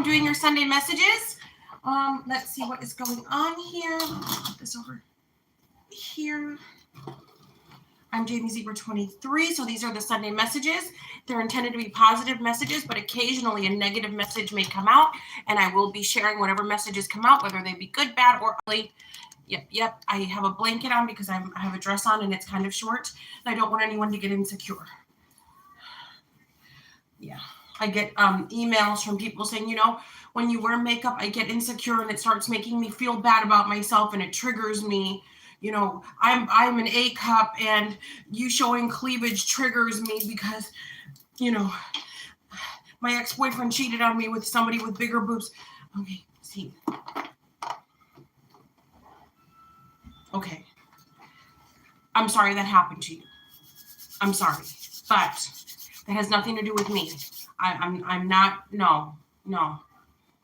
doing your Sunday messages. Let's see what is going on here. Put this over here. I'm Jamie Zebra 23, so these are the Sunday messages. They're intended to be positive messages, but occasionally a negative message may come out, and I will be sharing whatever messages come out, whether they be good, bad, or ugly. Yep. I have a blanket on because I have a dress on and it's kind of short, and I don't want anyone to get insecure. Yeah, I get emails from people saying, when you wear makeup, I get insecure and it starts making me feel bad about myself and it triggers me. I'm an A cup and you showing cleavage triggers me because, my ex-boyfriend cheated on me with somebody with bigger boobs. Okay, see. Okay. I'm sorry that happened to you. I'm sorry, but that has nothing to do with me. I'm not, no.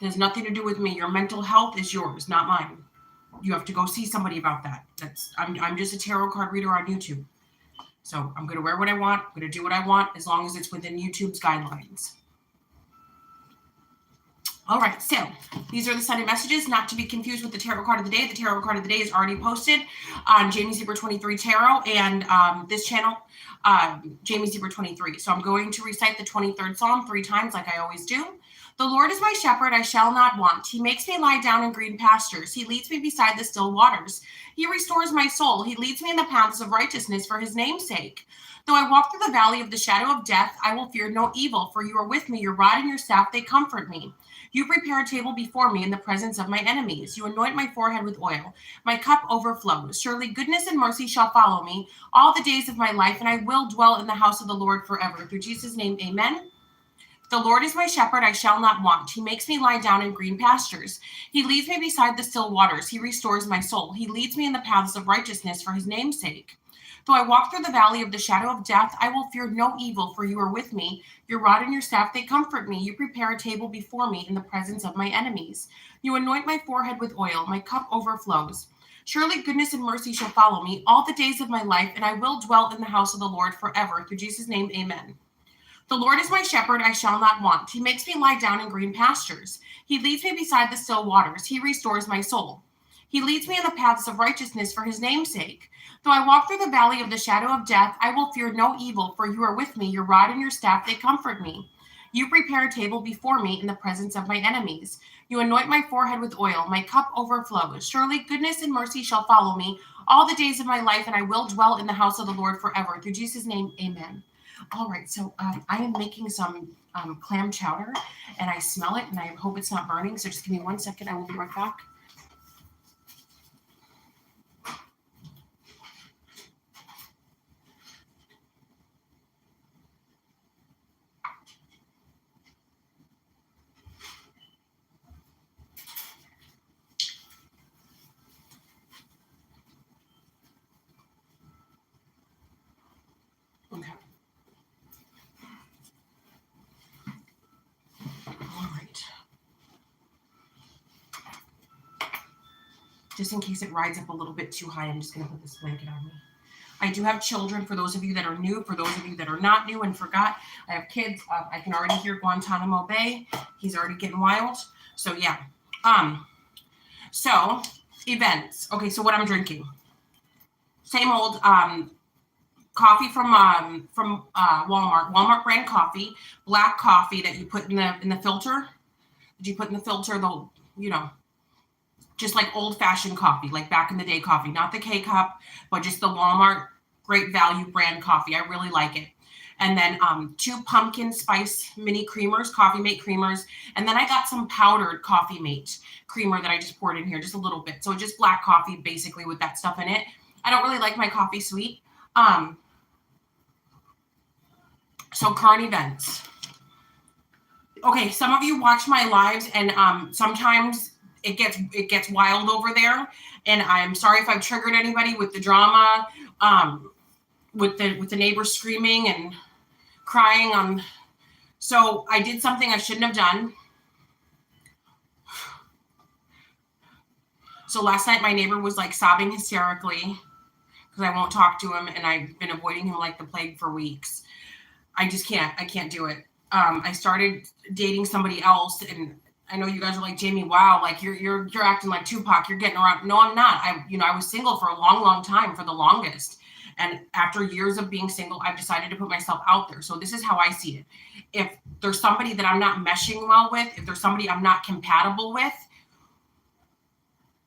It has nothing to do with me. Your mental health is yours, not mine. You have to go see somebody about that. I'm just a tarot card reader on YouTube. So I'm going to wear what I want. I'm going to do what I want as long as it's within YouTube's guidelines. All right, so these are the Sunday messages, not to be confused with the tarot card of the day. The tarot card of the day is already posted on Jamie Zebra 23 Tarot and this channel, Jamie Zebra 23. So I'm going to recite the 23rd Psalm 3 times like I always do. The Lord is my shepherd, I shall not want. He makes me lie down in green pastures. He leads me beside the still waters. He restores my soul. He leads me in the paths of righteousness for his name's sake. Though I walk through the valley of the shadow of death, I will fear no evil, for you are with me. Your rod and your staff, they comfort me. You prepare a table before me in the presence of my enemies. You anoint my forehead with oil. My cup overflows. Surely goodness and mercy shall follow me all the days of my life, and I will dwell in the house of the Lord forever. Through Jesus' name, amen. The Lord is my shepherd, I shall not want. He makes me lie down in green pastures. He leads me beside the still waters. He restores my soul. He leads me in the paths of righteousness for his name's sake. Though I walk through the valley of the shadow of death, I will fear no evil, for you are with me. Your rod and your staff, they comfort me. You prepare a table before me in the presence of my enemies. You anoint my forehead with oil. My cup overflows. Surely goodness and mercy shall follow me all the days of my life, and I will dwell in the house of the Lord forever. Through Jesus' name, amen. The Lord is my shepherd, I shall not want. He makes me lie down in green pastures. He leads me beside the still waters. He restores my soul. He leads me in the paths of righteousness for his name's sake. Though I walk through the valley of the shadow of death, I will fear no evil, for you are with me. Your rod and your staff, they comfort me. You prepare a table before me in the presence of my enemies. You anoint my forehead with oil. My cup overflows. Surely goodness and mercy shall follow me all the days of my life, and I will dwell in the house of the Lord forever. Through Jesus' name, amen. All right, so I am making some clam chowder, and I smell it, and I hope it's not burning, so just give me 1 second. I will be right back. Okay. All right. Just in case it rides up a little bit too high, I'm just going to put this blanket on me. I do have children, for those of you that are new, for those of you that are not new and forgot, I have kids. I can already hear Guantanamo Bay. He's already getting wild. So, yeah. So, events. Okay, so what I'm drinking. Same old coffee from Walmart brand coffee, black coffee that you put in the filter. Did you put in the filter just like old-fashioned coffee, like back in the day coffee, not the K-cup, but just the Walmart Great Value brand coffee. I really like it. And then 2 pumpkin spice mini creamers, Coffee Mate creamers. And then I got some powdered Coffee Mate creamer that I just poured in here, just a little bit. So just black coffee, basically, with that stuff in it. I don't really like my coffee sweet. So current events. Okay, some of you watch my lives, and sometimes it gets wild over there. And I'm sorry if I've triggered anybody with the drama, with the neighbors screaming and crying. So I did something I shouldn't have done. So last night my neighbor was like sobbing hysterically because I won't talk to him, and I've been avoiding him like the plague for weeks. I can't do it. I started dating somebody else, and I know you guys are like, Jamie, wow, like you're acting like Tupac, you're getting around. No, I'm not. I was single for a long, long time, for the longest. And after years of being single, I've decided to put myself out there. So this is how I see it. If there's somebody that I'm not meshing well with, if there's somebody I'm not compatible with,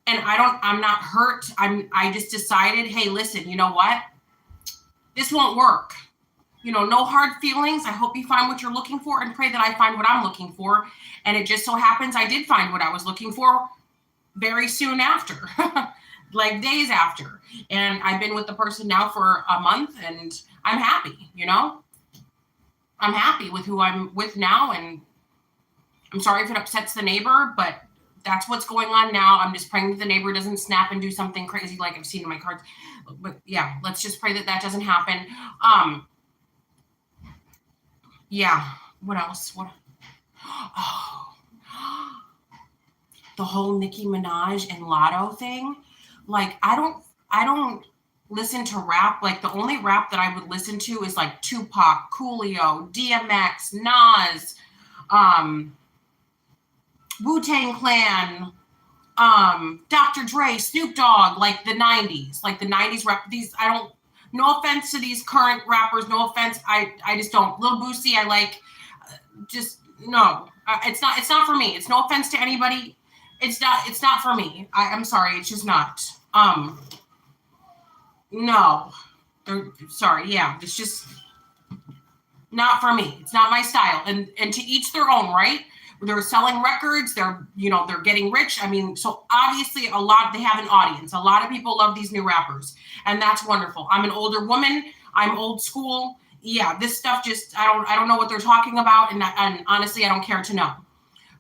and I'm not hurt, I just decided, hey, listen, you know what? This won't work. No hard feelings. I hope you find what you're looking for, and pray that I find what I'm looking for. And it just so happens I did find what I was looking for very soon after, like days after. And I've been with the person now for a month, and I'm happy, I'm happy with who I'm with now. And I'm sorry if it upsets the neighbor, but that's what's going on now. I'm just praying that the neighbor doesn't snap and do something crazy like I've seen in my cards. But yeah, let's just pray that doesn't happen. Yeah. What else? Oh, the whole Nicki Minaj and Lotto thing. Like, I don't listen to rap. Like, the only rap that I would listen to is like Tupac, Coolio, DMX, Nas, Wu-Tang Clan, Dr. Dre, Snoop Dogg, like the 90s. Like the 90s rap. No offense to these current rappers, no offense. I just don't. Lil Boosie, I like. Just no. It's not for me. It's no offense to anybody. It's not for me. I'm sorry. It's just not. No. Sorry. Yeah. It's just not for me. It's not my style. And to each their own, right? They're selling records. They're getting rich. I mean, so obviously they have an audience. A lot of people love these new rappers, and that's wonderful. I'm an older woman. I'm old school. Yeah, this stuff just, I don't know what they're talking about. And honestly, I don't care to know.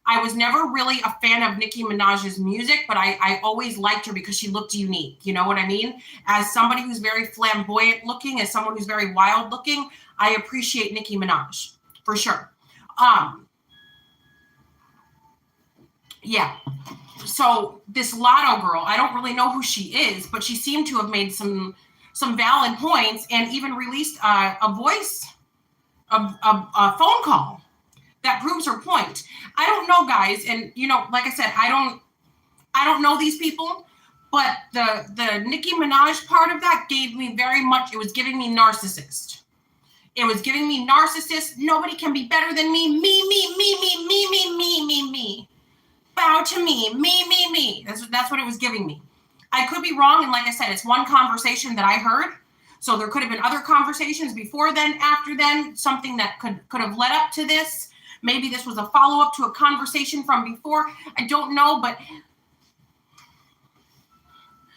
I was never really a fan of Nicki Minaj's music, but I always liked her because she looked unique. You know what I mean? As somebody who's very flamboyant looking, as someone who's very wild looking, I appreciate Nicki Minaj for sure. Yeah. So this Lotto girl, I don't really know who she is, but she seemed to have made some valid points, and even released a phone call that proves her point. I don't know, guys, and like I said, I don't know these people, but the Nicki Minaj part of that gave me very much. It was giving me narcissist. It was giving me narcissist. Nobody can be better than me. Me. Bow to me. That's what it was giving me. I could be wrong, and like I said, it's one conversation that I heard. So there could have been other conversations before then, after then, something that could have led up to this. Maybe this was a follow-up to a conversation from before. I don't know, but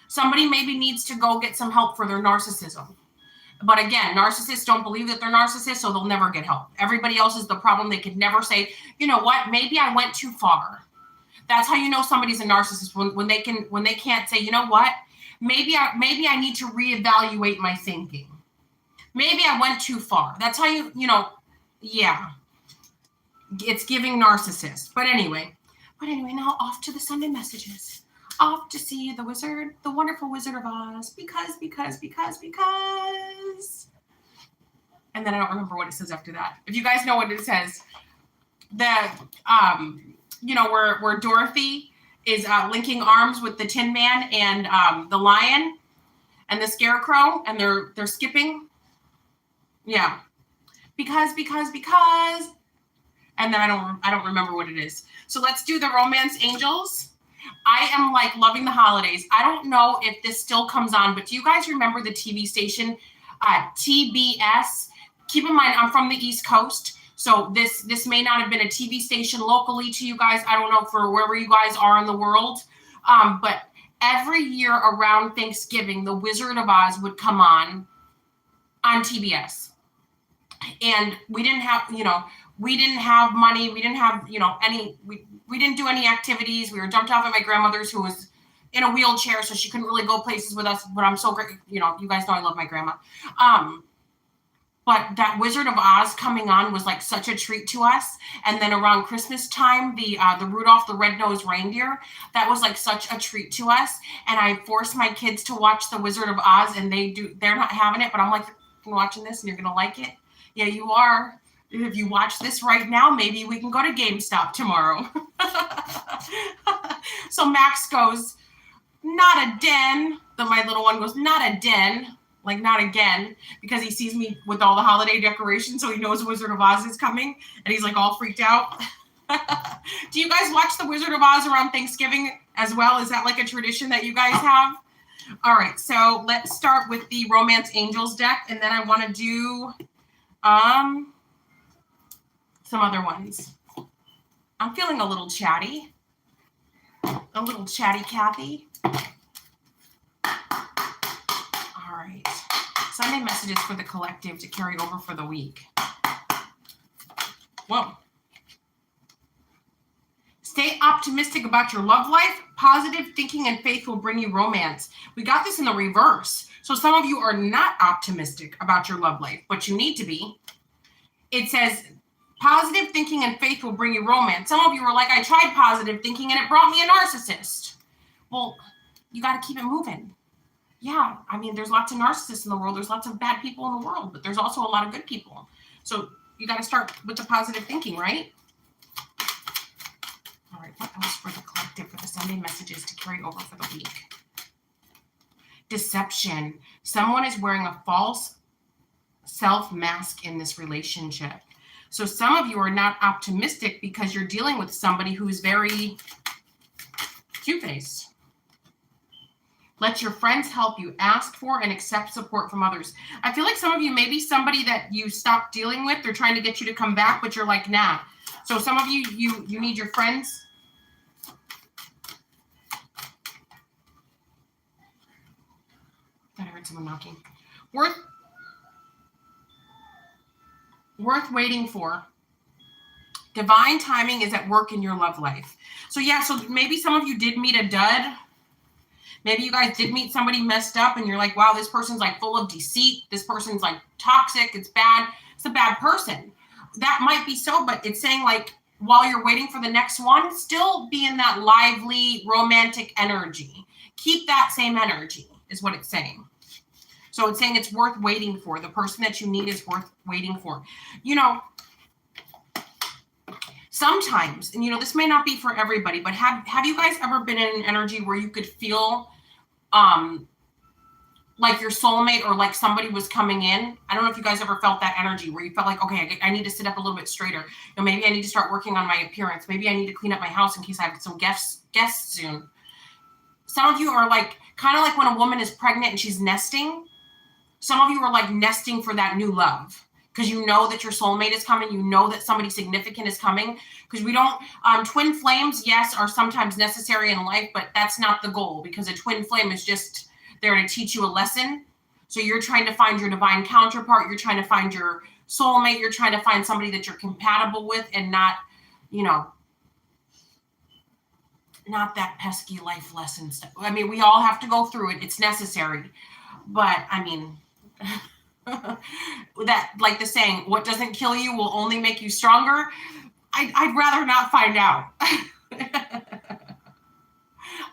somebody maybe needs to go get some help for their narcissism. But again, narcissists don't believe that they're narcissists, so they'll never get help. Everybody else is the problem. They could never say, you know what, maybe I went too far. That's how you know somebody's a narcissist, when they can't say, you know what, maybe I need to reevaluate my thinking. Maybe I went too far. That's how yeah. It's giving narcissist. But anyway, now off to the Sunday messages. Off to see the wonderful Wizard of Oz, because. And then I don't remember what it says after that. If you guys know what it says, that where Dorothy is linking arms with the Tin Man and the lion and the Scarecrow, and they're skipping. Yeah, because. And then I don't remember what it is. So let's do the Romance Angels. I am like loving the holidays. I don't know if this still comes on, but do you guys remember the TV station TBS? Keep in mind, I'm from the East Coast, so this may not have been a TV station locally to you guys. I don't know for wherever you guys are in the world, but every year around Thanksgiving, The Wizard of Oz would come on TBS, and we didn't have money. We didn't have, we didn't do any activities. We were dumped off at my grandmother's, who was in a wheelchair, so she couldn't really go places with us, but I'm so great. You guys know I love my grandma. But that Wizard of Oz coming on was like such a treat to us. And then around Christmas time, the Rudolph the Red-Nosed Reindeer, that was like such a treat to us. And I forced my kids to watch the Wizard of Oz, and they're not having it, but I'm like, you're watching this and you're going to like it. Yeah, you are. If you watch this right now, maybe we can go to GameStop tomorrow. So Max goes, not a den. Then my little one goes, not a den. Like, not again, because he sees me with all the holiday decorations, so he knows Wizard of Oz is coming, and he's like all freaked out. Do you guys watch the Wizard of Oz around Thanksgiving as well? Is that like a tradition that you guys have? All right, so let's start with the Romance Angels deck, and then I want to do some other ones. I'm feeling a little chatty. A little chatty Kathy. All right. Sunday messages for the collective to carry over for the week. Whoa. Stay optimistic about your love life. Positive thinking and faith will bring you romance. We got this in the reverse. So some of you are not optimistic about your love life, but you need to be. It says positive thinking and faith will bring you romance. Some of you are like, I tried positive thinking and it brought me a narcissist. Well, you got to keep it moving. Yeah, I mean, there's lots of narcissists in the world. There's lots of bad people in the world, but there's also a lot of good people. So you got to start with the positive thinking, right? All right, what else for the collective for the Sunday messages to carry over for the week? Deception. Someone is wearing a false self mask in this relationship. So some of you are not optimistic because you're dealing with somebody who's very two-faced. Let your friends help you. Ask for and accept support from others. I feel like some of you, maybe somebody that you stopped dealing with, they're trying to get you to come back, but you're like, nah. So some of you, you need your friends. I heard someone knocking. Worth waiting for. Divine timing is at work in your love life. So yeah, so maybe some of you did meet a dud. Maybe you guys did meet somebody messed up and you're like, wow, this person's like full of deceit. This person's like toxic. It's bad. It's a bad person. That might be so, but it's saying like, while you're waiting for the next one, still be in that lively, romantic energy. Keep that same energy is what it's saying. So it's saying it's worth waiting for. The person that you need is worth waiting for. You know, sometimes, and you know, this may not be for everybody, but have you guys ever been in an energy where you could feel like your soulmate or like somebody was coming in? I don't know if you guys ever felt that energy where you felt like, okay, I need to sit up a little bit straighter. You know, maybe I need to start working on my appearance. Maybe I need to clean up my house in case I have some guests soon. Some of you are like, kind of like when a woman is pregnant and she's nesting. Some of you are like nesting for that new love because you know that your soulmate is coming. You know that somebody significant is coming because we don't, twin flames, yes, are sometimes necessary in life, but that's not the goal because a twin flame is just there to teach you a lesson. So you're trying to find your divine counterpart. You're trying to find your soulmate. You're trying to find somebody that you're compatible with and not, you know, not that pesky life lesson stuff. I mean, we all have to go through it. It's necessary. But I mean, that, like the saying, what doesn't kill you will only make you stronger. I'd rather not find out.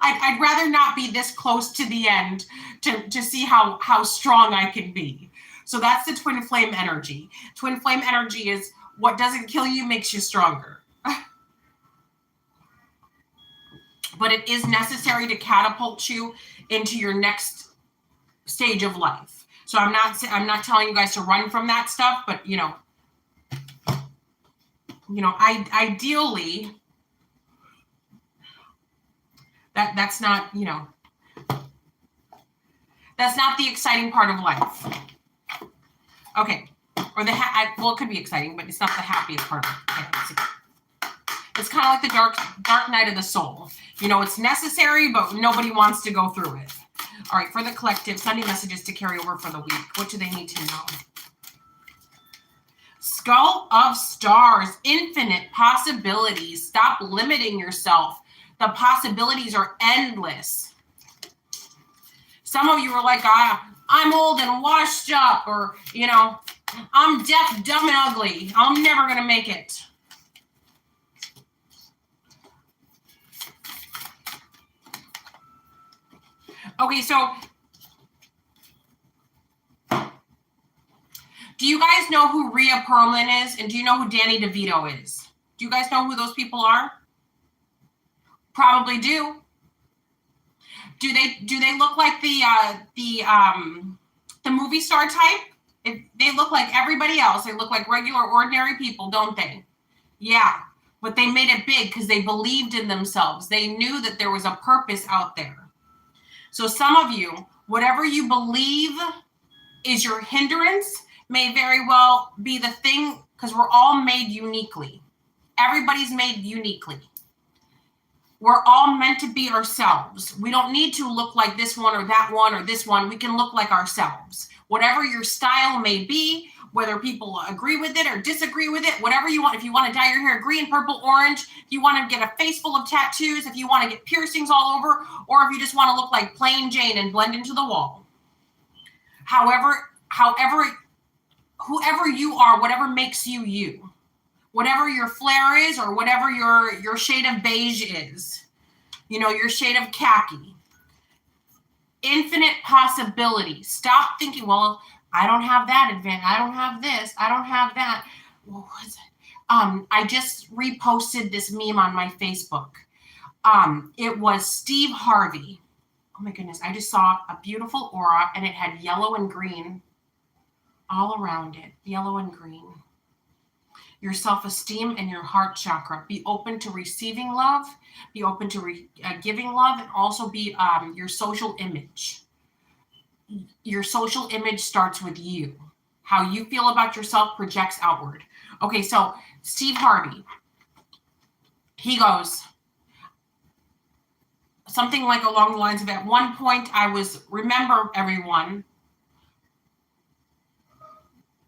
I'd rather not be this close to the end to see how strong I can be. So that's the twin flame energy. Twin flame energy is what doesn't kill you makes you stronger. But it is necessary to catapult you into your next stage of life. So I'm not telling you guys to run from that stuff, but you know, ideally that's not, you know, that's not the exciting part of life. Okay. Or well, it could be exciting, but it's not the happiest part of it. Okay, it's kind of like the dark night of the soul. You know, it's necessary, but nobody wants to go through it. All right, for the collective, Sunday messages to carry over for the week. What do they need to know? Skull of Stars, infinite possibilities. Stop limiting yourself. The possibilities are endless. Some of you are like, I'm old and washed up, or, you know, I'm deaf, dumb, and ugly. I'm never going to make it. Okay, so do you guys guys know who Rhea Perlman is? And do you know who Danny DeVito is? Do you guys know who those people are? Probably do. Do they look like the movie star type? If they look like everybody else, they look like regular, ordinary people, don't they? Yeah, but they made it big because they believed in themselves. They knew that there was a purpose out there. So some of you, whatever you believe is your hindrance may very well be the thing, because we're all made uniquely. Everybody's made uniquely. We're all meant to be ourselves. We don't need to look like this one or that one or this one. We can look like ourselves. Whatever your style may be, whether people agree with it or disagree with it, whatever you want. If you want to dye your hair green, purple, orange, if you want to get a face full of tattoos, if you want to get piercings all over, or if you just want to look like plain Jane and blend into the wall. However, whoever you are, whatever makes you you. Whatever your flair is, or whatever your shade of beige is, your shade of khaki. Infinite possibilities. Stop thinking, well, I don't have that advantage. I don't have this. I don't have that. What was it? I just reposted this meme on my Facebook. It was Steve Harvey. Oh my goodness. I just saw a beautiful aura, and it had yellow and green all around it. Yellow and green. Your self-esteem and your heart chakra. Be open to receiving love, be open to giving love, and also be your social image. Your social image starts with you. How you feel about yourself projects outward. Okay, so Steve Harvey, he goes something like along the lines of, at one point remember everyone,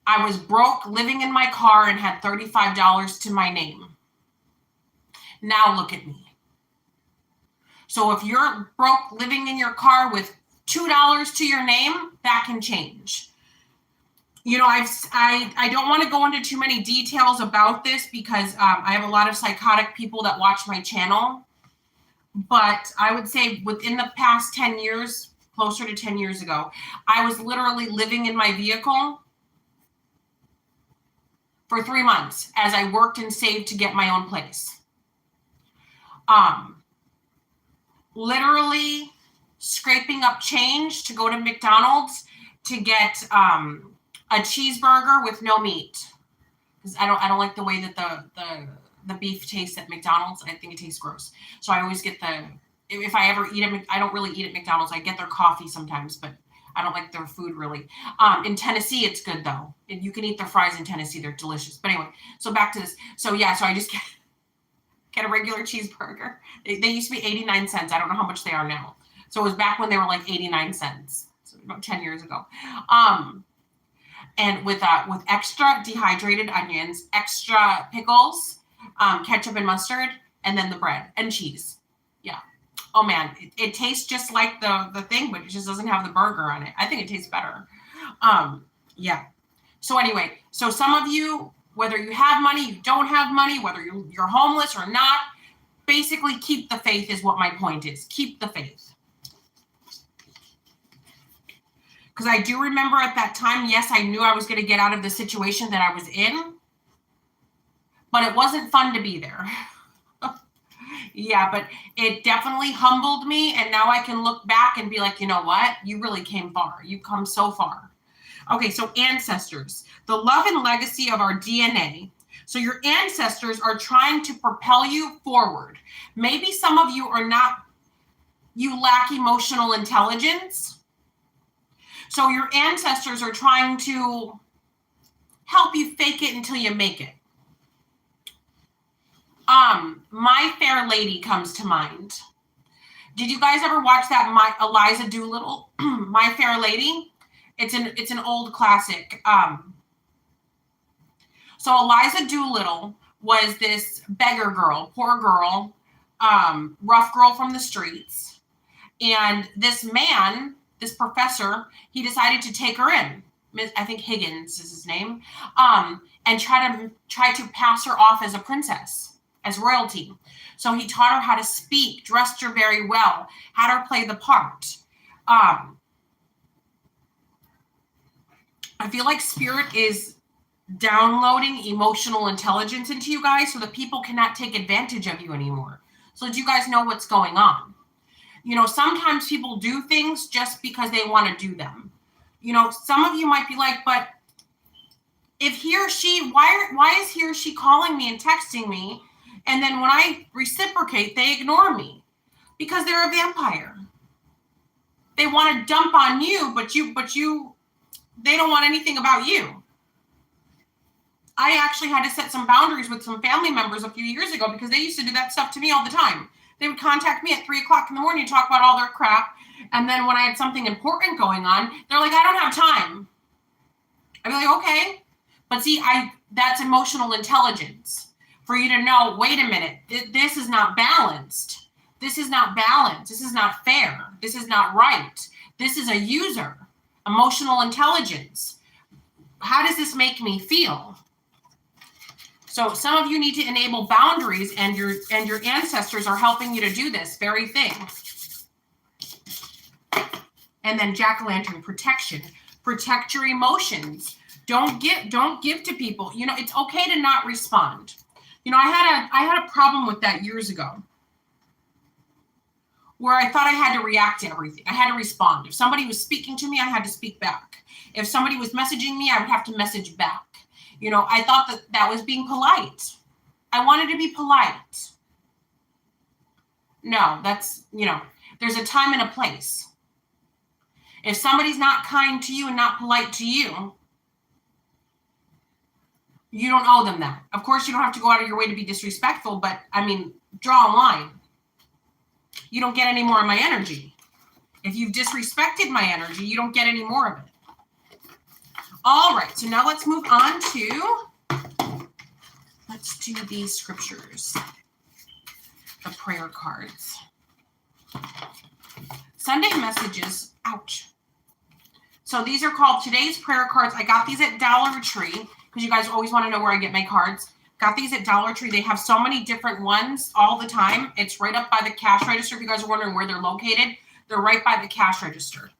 I was broke, living in my car, and had $35 to my name. Now look at me. So if you're broke, living in your car with $2 to your name, that can change. I don't want to go into too many details about this because I have a lot of psychotic people that watch my channel. But I would say within the past 10 years, closer to 10 years ago, I was literally living in my vehicle for 3 months as I worked and saved to get my own place. Literally scraping up change to go to McDonald's to get a cheeseburger with no meat, because I don't like the way that the beef tastes at McDonald's. I think it tastes gross. So I always get if I ever eat I don't really eat at McDonald's. I get their coffee sometimes, but I don't like their food really. In Tennessee, it's good though. You can eat their fries in Tennessee. They're delicious. But anyway, so back to this. So yeah, so I just get a regular cheeseburger. They used to be 89 cents. I don't know how much they are now. So it was back when they were like 89 cents. So about 10 years ago. And with extra dehydrated onions, extra pickles, ketchup and mustard, and then the bread and cheese. Yeah. Oh man, it tastes just like the thing, but it just doesn't have the burger on it. I think it tastes better. Yeah. So anyway, so some of you, whether you have money, you don't have money, whether you're homeless or not, basically keep the faith is what my point is. Keep the faith. Because I do remember at that time, yes, I knew I was going to get out of the situation that I was in, but it wasn't fun to be there. Yeah, but it definitely humbled me, and now I can look back and be like, you know what? You really came far. You've come so far. Okay, so ancestors, the love and legacy of our DNA. So your ancestors are trying to propel you forward. Maybe some of you are not, you lack emotional intelligence. So your ancestors are trying to help you fake it until you make it. My Fair Lady comes to mind. Did you guys ever watch that Eliza Doolittle, My Fair Lady? It's an old classic. So Eliza Doolittle was this beggar girl, poor girl, rough girl from the streets. And this man, this professor, he decided to take her in. I think Higgins is his name. And try to pass her off as a princess, as royalty. So he taught her how to speak, dressed her very well, had her play the part. I feel like spirit is downloading emotional intelligence into you guys so that people cannot take advantage of you anymore. So that you guys know what's going on. You know, sometimes people do things just because they want to do them. You know, some of you might be like, but if he or she, why is he or she calling me and texting me? And then when I reciprocate, they ignore me because they're a vampire. They want to dump on you, but they don't want anything about you. I actually had to set some boundaries with some family members a few years ago because they used to do that stuff to me all the time. They would contact me at 3 o'clock in the morning to talk about all their crap. And then when I had something important going on, they're like, I don't have time. I'd be like, okay. But see, that's emotional intelligence for you to know, wait a minute, this is not balanced. This is not balanced. This is not fair. This is not right. This is a user. Emotional intelligence. How does this make me feel? So some of you need to enable boundaries, and your ancestors are helping you to do this very thing. And then jack-o'-lantern protection. Protect your emotions. Don't give to people. You know, it's okay to not respond. You know, I had a problem with that years ago, where I thought I had to react to everything. I had to respond. If somebody was speaking to me, I had to speak back. If somebody was messaging me, I would have to message back. You know, I thought that was being polite. I wanted to be polite. No, that's, you know, there's a time and a place. If somebody's not kind to you and not polite to you, you don't owe them that. Of course, you don't have to go out of your way to be disrespectful, but I mean, draw a line. You don't get any more of my energy. If you've disrespected my energy, you don't get any more of it. All right, so now let's move on to, let's do these scriptures, the prayer cards. Sunday messages, ouch. So these are called today's prayer cards. I got these at Dollar Tree because you guys always want to know where I get my cards. Got these at Dollar Tree. They have so many different ones all the time. It's right up by the cash register. If you guys are wondering where they're located, they're right by the cash register.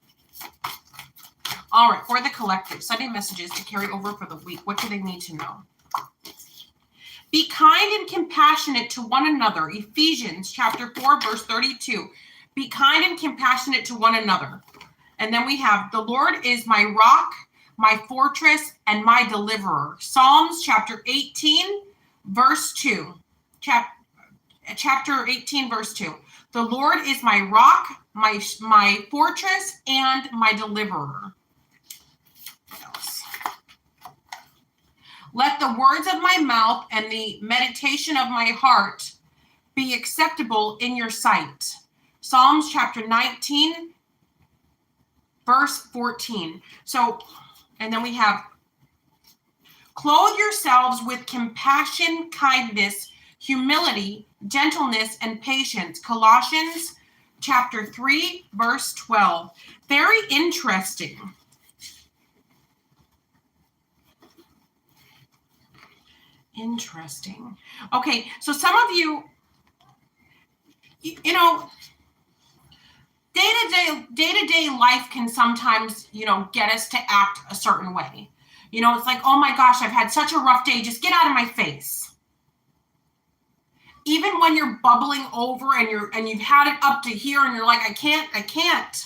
All right, for the collective, Sunday messages to carry over for the week. What do they need to know? Be kind and compassionate to one another. Ephesians chapter 4, verse 32. Be kind and compassionate to one another. And then we have, the Lord is my rock, my fortress, and my deliverer. Psalms chapter 18, verse 2. Chapter 18, verse 2. The Lord is my rock, my fortress, and my deliverer. Let the words of my mouth and the meditation of my heart be acceptable in your sight. Psalms chapter 19, verse 14. So, and then we have, clothe yourselves with compassion, kindness, humility, gentleness, and patience. Colossians chapter 3, verse 12. Very interesting. Interesting. Okay, so some of you, you know, day-to-day life can sometimes, you know, get us to act a certain way. You know, it's like, oh my gosh, I've had such a rough day. Just get out of my face. Even when you're bubbling over and you've had it up to here and you're like, I can't.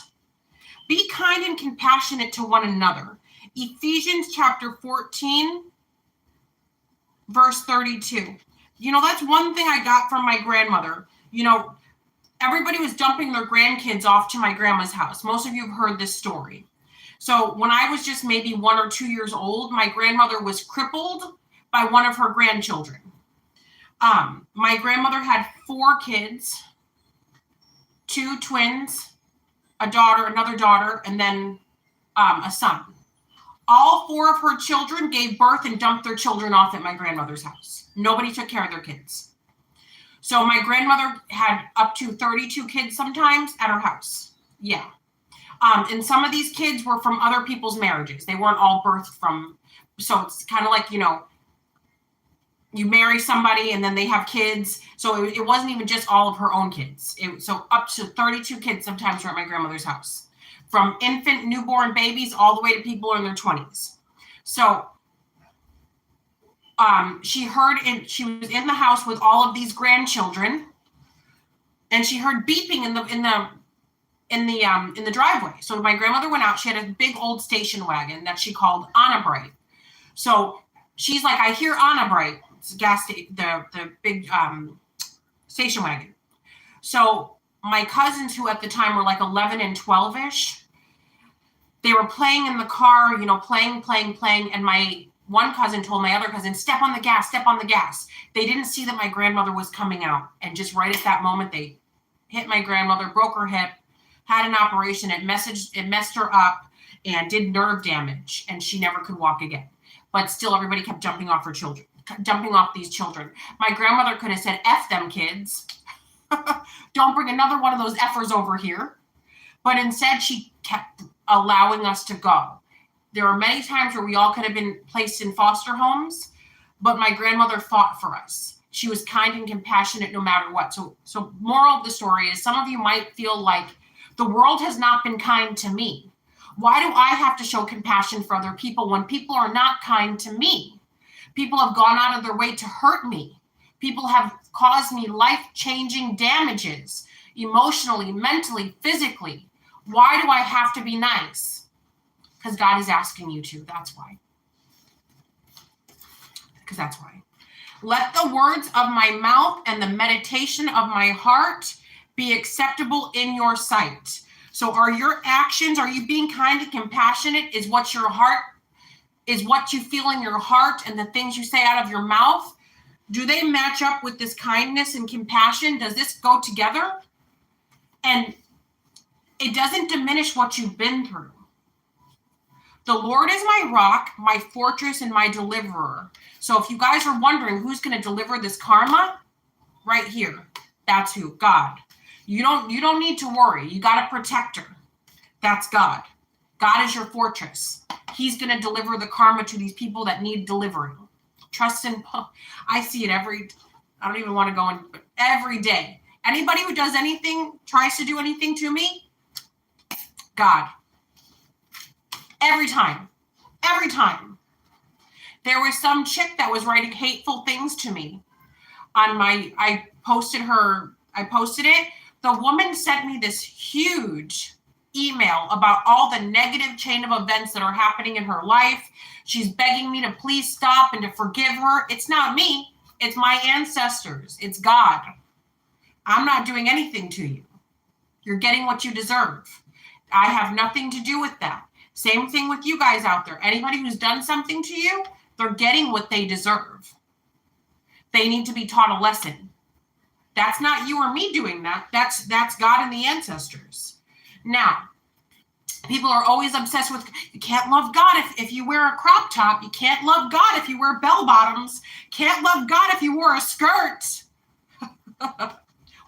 Be kind and compassionate to one another. Ephesians chapter 14, verse 32. You know, that's one thing I got from my grandmother. You know, everybody was dumping their grandkids off to my grandma's house. Most of you have heard this story. So when I was just maybe 1 or 2 years old, my grandmother was crippled by one of her grandchildren. My grandmother had 4 kids, 2 twins, a daughter, another daughter, and then a son. All 4 of her children gave birth and dumped their children off at my grandmother's house. Nobody took care of their kids. So my grandmother had up to 32 kids sometimes at her house. Yeah. And some of these kids were from other people's marriages. They weren't all birthed from, so it's kind of like, you know, you marry somebody and then they have kids. So it wasn't even just all of her own kids. So up to 32 kids sometimes were at my grandmother's house. From infant, newborn babies all the way to people in their 20s. So she heard, and she was in the house with all of these grandchildren, and she heard beeping in the driveway. So my grandmother went out. She had a big old station wagon that she called Anna Bright. So she's like, I hear Anna Bright. It's the big station wagon. So my cousins, who at the time were like 11 and 12-ish, they were playing in the car, playing. And my one cousin told my other cousin, step on the gas, step on the gas. They didn't see that my grandmother was coming out. And just right at that moment, they hit my grandmother, broke her hip, had an operation. It messed her up and did nerve damage. And she never could walk again. But still, everybody kept jumping off these children. My grandmother could have said, F them kids. Don't bring another one of those effers over here. But instead, she kept allowing us to go. There were many times where we all could have been placed in foster homes, but my grandmother fought for us. She was kind and compassionate no matter what. So moral of the story is, some of you might feel like the world has not been kind to me. Why do I have to show compassion for other people when people are not kind to me? People have gone out of their way to hurt me. People have caused me life-changing damages, emotionally, mentally, physically. Why do I have to be nice? Because God is asking you to. That's why. Because that's why. Let the words of my mouth and the meditation of my heart be acceptable in your sight. So are your actions, are you being kind and compassionate? Is what you feel in your heart and the things you say out of your mouth, do they match up with this kindness and compassion? Does this go together? And it doesn't diminish what you've been through. The Lord is my rock, my fortress, and my deliverer. So if you guys are wondering who's going to deliver this karma, right here, that's who, God. You don't need to worry. You got a protector. That's God. God is your fortress. He's going to deliver the karma to these people that need delivering. Trust in, I see it I don't even want to go in, but every day. Anybody who does anything, tries to do anything to me, God. Every time. There was some chick that was writing hateful things to me I posted it. The woman sent me this huge email about all the negative chain of events that are happening in her life. She's begging me to please stop and to forgive her. It's not me. It's my ancestors. It's God. I'm not doing anything to you. You're getting what you deserve. I have nothing to do with that. Same thing with you guys out there. Anybody who's done something to you, they're getting what they deserve. They need to be taught a lesson. That's not you or me doing that. That's God and the ancestors. Now, people are always obsessed with, you can't love God if you wear a crop top. You can't love God if you wear bell bottoms. Can't love God if you wore a skirt.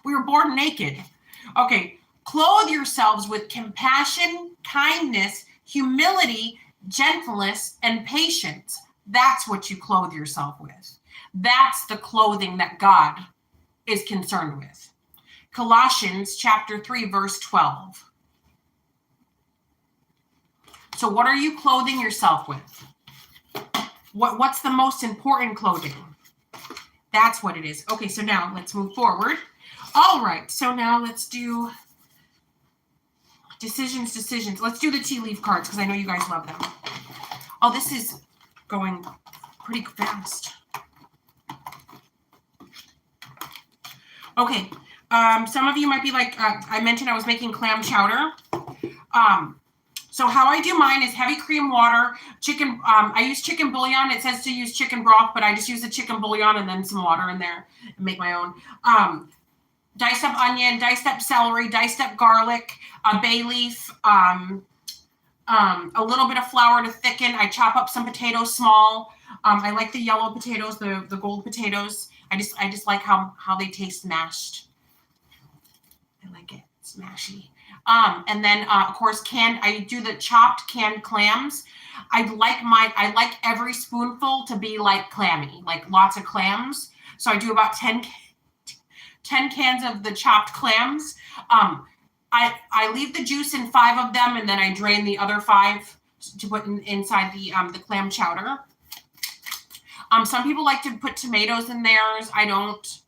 We were born naked. Okay, clothe yourselves with compassion, kindness, humility, gentleness, and patience. That's what you clothe yourself with. That's the clothing that God is concerned with. Colossians chapter 3, verse 12. So what are you clothing yourself with? What's the most important clothing? That's what it is. Okay, so now let's move forward. All right, so now let's do decisions. Let's do the tea leaf cards because I know you guys love them. Oh, this is going pretty fast. Okay, some of you might be like, I mentioned I was making clam chowder. So how I do mine is heavy cream water, chicken. I use chicken bouillon. It says to use chicken broth, but I just use the chicken bouillon and then some water in there and make my own. Diced up onion, diced up celery, diced up garlic, a bay leaf, a little bit of flour to thicken. I chop up some potatoes small. I like the yellow potatoes, the gold potatoes. I just like how they taste mashed. I like it. It's mashy. And then of course I do the chopped canned clams. I like every spoonful to be like clammy, like lots of clams. So I do about 10 cans of the chopped clams. I leave the juice in 5 of them, and then I drain the other 5 to put inside the clam chowder. Some people like to put tomatoes in theirs. I don't.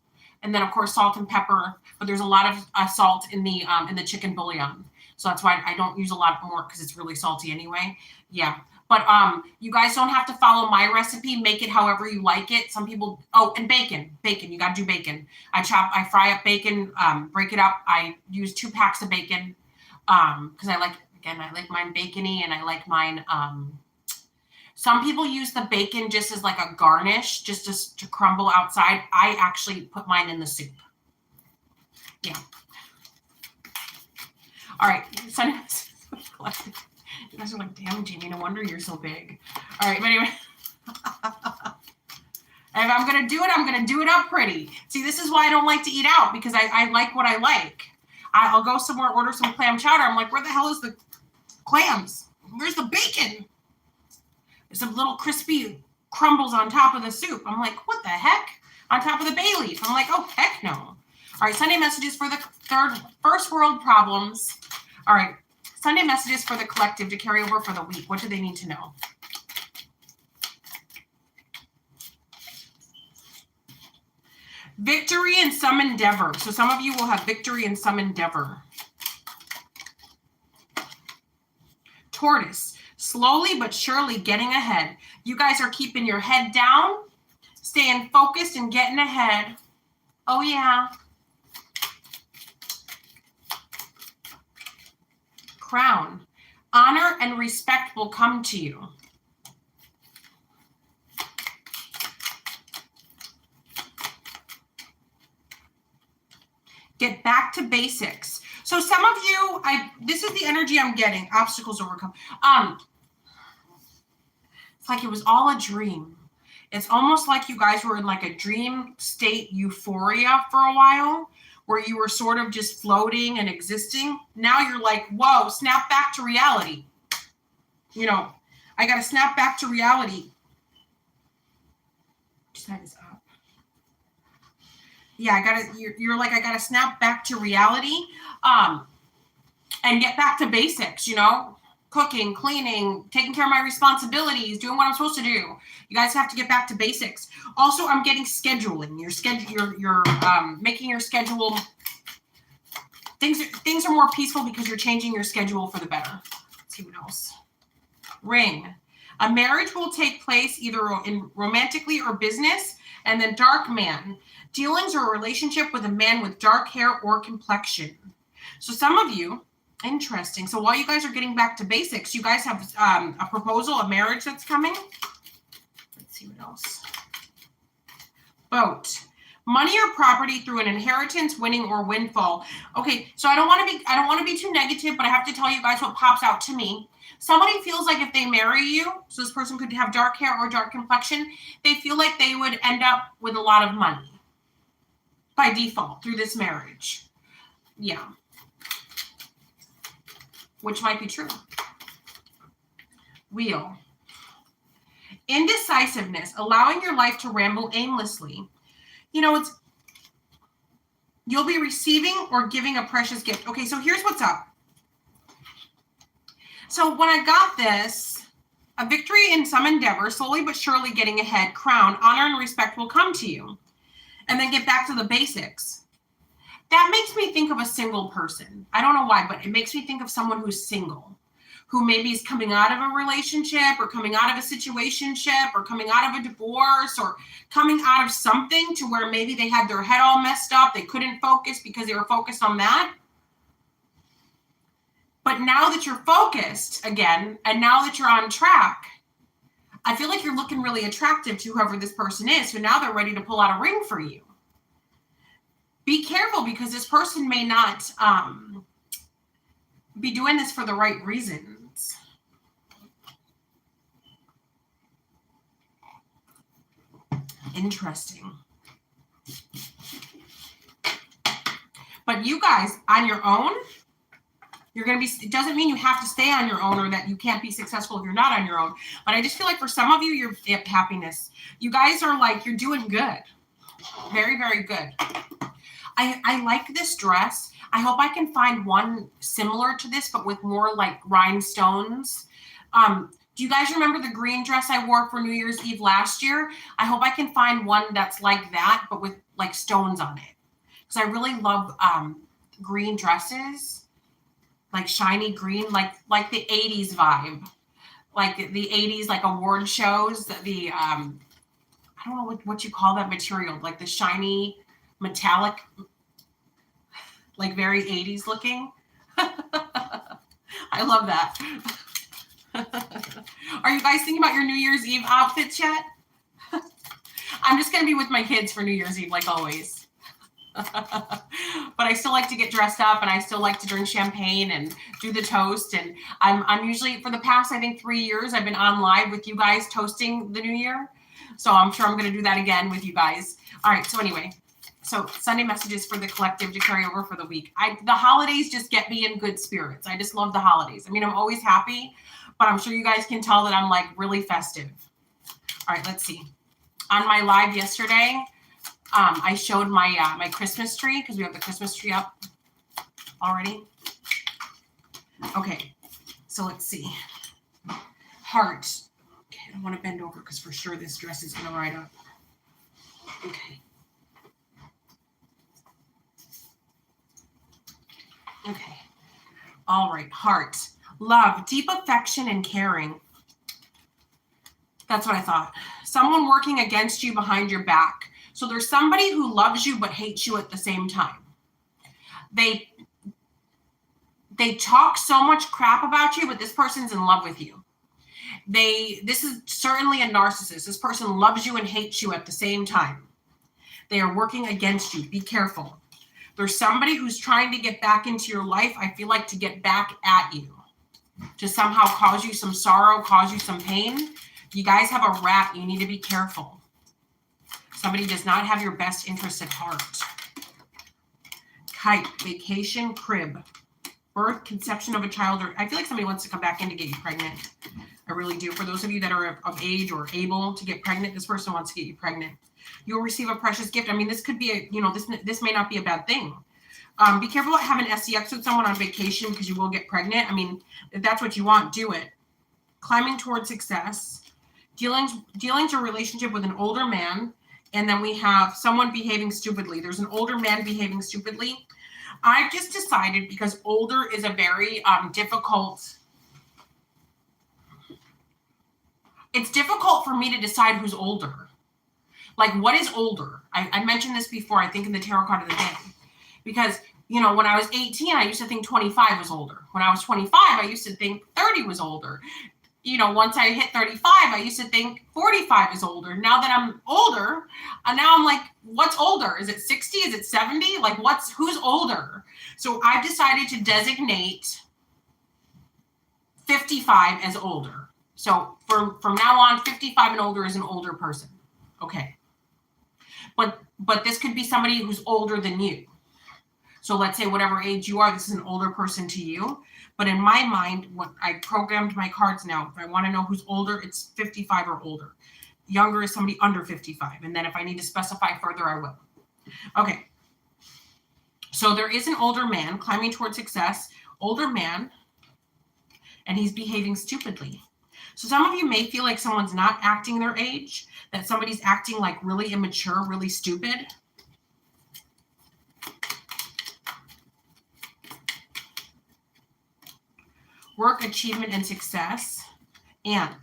And then of course salt and pepper, but there's a lot of salt in the chicken bouillon. So that's why I don't use a lot more, because it's really salty anyway. Yeah. But you guys don't have to follow my recipe. Make it however you like it. Some people, and bacon. You got to do bacon. I fry up bacon, break it up. I use 2 packs of bacon because I like mine bacony, and I like mine. Some people use the bacon just as like a garnish, just to crumble outside. I actually put mine in the soup. Yeah. All right. You guys are like, damn, Jamie, no wonder you're so big. All right, but anyway. If I'm going to do it, I'm going to do it up pretty. See, this is why I don't like to eat out, because I like what I like. I'll go somewhere, order some clam chowder. I'm like, where the hell is the clams? Where's the bacon? There's some little crispy crumbles on top of the soup. I'm like, what the heck? On top of the bay leaf. I'm like, oh, heck no. All right, Sunday messages for the first world problems. All right, Sunday messages for the collective to carry over for the week. What do they need to know? Victory in some endeavor. So some of you will have victory in some endeavor. Tortoise, slowly but surely getting ahead. You guys are keeping your head down, staying focused and getting ahead. Oh, yeah. Crown, honor and respect will come to you. Get back to basics. So some of you, this is the energy I'm getting. Obstacles overcome. It's like it was all a dream. It's almost like you guys were in like a dream state euphoria for a while, where you were sort of just floating and existing. Now you're like, whoa, snap back to reality. You know, I got to snap back to reality. Side is up. Yeah, you're like, I got to snap back to reality and get back to basics, you know, cooking, cleaning, taking care of my responsibilities, doing what I'm supposed to do. You guys have to get back to basics. Also, I'm getting scheduling. You're making your schedule. Things are more peaceful because you're changing your schedule for the better. Let's see what else. Ring. A marriage will take place either in romantically or business. And then dark man. Dealings or a relationship with a man with dark hair or complexion. So some of you, interesting. So while you guys are getting back to basics, you guys have a proposal, a marriage that's coming. Let's see what else. Boat. Money or property through an inheritance, winning or windfall. Okay, so I don't want to be too negative, but I have to tell you guys what pops out to me. Somebody feels like if they marry you, so this person could have dark hair or dark complexion, they feel like they would end up with a lot of money by default through this marriage. Yeah. Which might be true. Wheel. Indecisiveness, allowing your life to ramble aimlessly. You know, you'll be receiving or giving a precious gift. Okay, so here's what's up. So when I got this, a victory in some endeavor, slowly but surely getting ahead, crown, honor and respect will come to you. And then get back to the basics. That makes me think of a single person. I don't know why, but it makes me think of someone who's single, who maybe is coming out of a relationship or coming out of a situationship or coming out of a divorce or coming out of something to where maybe they had their head all messed up. They couldn't focus because they were focused on that. But now that you're focused again, and now that you're on track, I feel like you're looking really attractive to whoever this person is. So now they're ready to pull out a ring for you. Be careful because this person may not be doing this for the right reasons. Interesting. But you guys on your own, you're going to be, it doesn't mean you have to stay on your own or that you can't be successful if you're not on your own. But I just feel like for some of you, you're happiness. You guys are like, you're doing good. Very, very good. I like this dress. I hope I can find one similar to this, but with more like rhinestones. Do you guys remember the green dress I wore for New Year's Eve last year? I hope I can find one that's like that, but with like stones on it. Because I really love green dresses, like shiny green, like the 80s vibe. Like the 80s, like award shows, the I don't know what you call that material, like the shiny metallic, like very 80s looking. I love that. Are you guys thinking about your New Year's Eve outfits yet? I'm just going to be with my kids for New Year's Eve, like always. But I still like to get dressed up, and I still like to drink champagne and do the toast. And I'm usually, for the past, I think 3 years, I've been on live with you guys toasting the new year. So I'm sure I'm going to do that again with you guys. All right. So anyway, so Sunday messages for the collective to carry over for the week. The holidays just get me in good spirits. I just love the holidays. I mean, I'm always happy, but I'm sure you guys can tell that I'm like really festive. All right, let's see. On my live yesterday, I showed my my Christmas tree because we have the Christmas tree up already. Okay, so let's see. Heart. Okay, I don't want to bend over because for sure this dress is going to ride up. Okay. Okay. All right. Heart. Love. Deep affection and caring. That's what I thought. Someone working against you behind your back. So there's somebody who loves you but hates you at the same time. They talk so much crap about you, but this person's in love with you. This is certainly a narcissist. This person loves you and hates you at the same time. They are working against you. Be careful. There's somebody who's trying to get back into your life, I feel like, to get back at you, to somehow cause you some sorrow, cause you some pain. You guys have a rat. You need to be careful. Somebody does not have your best interest at heart. Kite, vacation, crib, birth, conception of a child. Or I feel like somebody wants to come back in to get you pregnant. I really do. For those of you that are of age or able to get pregnant, this person wants to get you pregnant. You'll receive a precious gift. I mean, this could be this may not be a bad thing. Be careful about having SEX with someone on vacation because you will get pregnant. I mean, if that's what you want, do it. Climbing towards success. Dealings or relationship with an older man. And then we have someone behaving stupidly. There's an older man behaving stupidly. I've just decided, because older is a very difficult. It's difficult for me to decide who's older. Like, what is older? I mentioned this before, I think, in the tarot card of the day. Because, when I was 18, I used to think 25 was older. When I was 25, I used to think 30 was older. Once I hit 35, I used to think 45 is older. Now that I'm older, now I'm like, what's older? Is it 60? Is it 70? Like, who's older? So I've decided to designate 55 as older. So from now on, 55 and older is an older person. Okay. But this could be somebody who's older than you. So let's say whatever age you are, this is an older person to you. But in my mind, what I programmed my cards now, if I want to know who's older, it's 55 or older. Younger is somebody under 55. And then if I need to specify further, I will. Okay. So there is an older man climbing towards success, older man, and he's behaving stupidly. So some of you may feel like someone's not acting their age, that somebody's acting like really immature, really stupid. Work, achievement, and success. And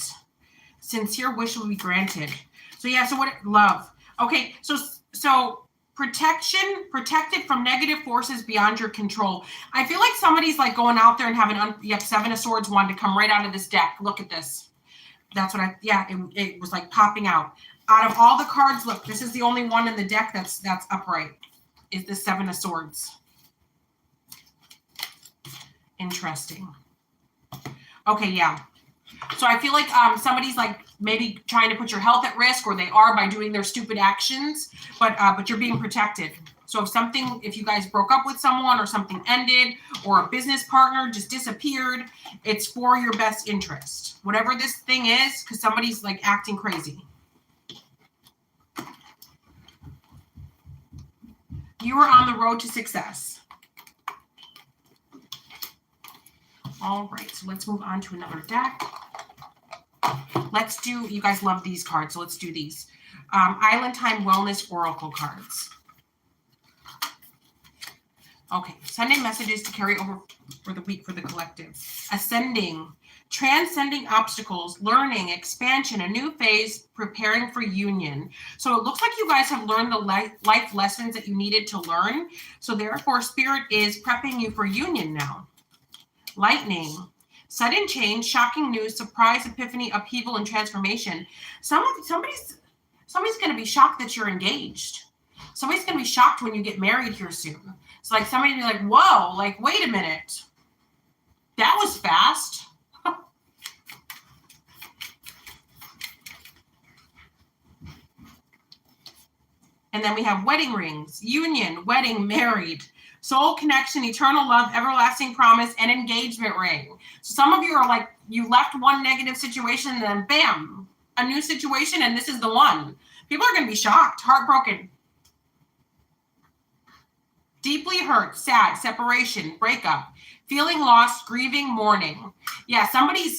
sincere wish will be granted. So yeah, so what? Love. Okay, so protected from negative forces beyond your control. I feel like somebody's like going out there and having you have Seven of Swords one to come right out of this deck. Look at this. That's what it was like popping out. Out of all the cards, look, this is the only one in the deck that's upright. Is the Seven of Swords. Interesting. Okay, yeah. So I feel like somebody's like maybe trying to put your health at risk, or they are by doing their stupid actions, but you're being protected. So if you guys broke up with someone, or something ended, or a business partner just disappeared, it's for your best interest. Whatever this thing is, because somebody's like acting crazy. You are on the road to success. All right, so let's move on to another deck. Let's do, you guys love these cards, so let's do these. Island Time Wellness Oracle cards. Okay, Sunday messages to carry over for the week for the collective. Ascending, transcending obstacles, learning, expansion, a new phase, preparing for union. So it looks like you guys have learned the life lessons that you needed to learn. So therefore, Spirit is prepping you for union now. Lightning, sudden change, shocking news, surprise, epiphany, upheaval, and transformation. Somebody's going to be shocked that you're engaged. Somebody's going to be shocked when you get married here soon. It's like somebody be like, whoa, like, wait a minute. That was fast. And then we have wedding rings, union, wedding, married, soul connection, eternal love, everlasting promise, and engagement ring. So some of you are like, you left one negative situation and then bam, a new situation, and this is the one. People are going to be shocked, heartbroken. Deeply hurt, sad, separation, breakup, feeling lost, grieving, mourning. Yeah, somebody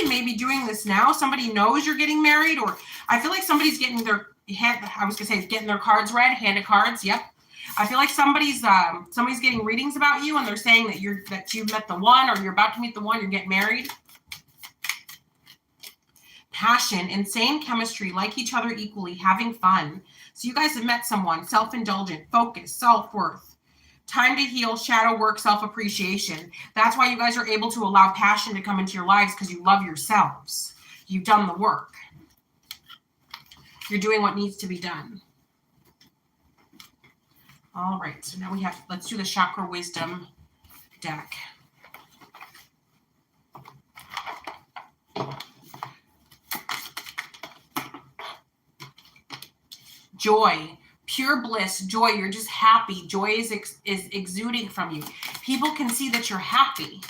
may be doing this now. Somebody knows you're getting married, or I feel like somebody's getting their getting their cards read, handed cards. Yep. I feel like somebody's getting readings about you, and they're saying that you've met the one, or you're about to meet the one, you're getting married. Passion, insane chemistry, like each other equally, having fun. So you guys have met someone, self-indulgent, focus, self-worth, time to heal, shadow work, self-appreciation. That's why you guys are able to allow passion to come into your lives, because you love yourselves. You've done the work. You're doing what needs to be done. All right, so now let's do the Chakra Wisdom deck. Joy, pure bliss, joy. You're just happy. Joy is exuding from you. People can see that you're happy.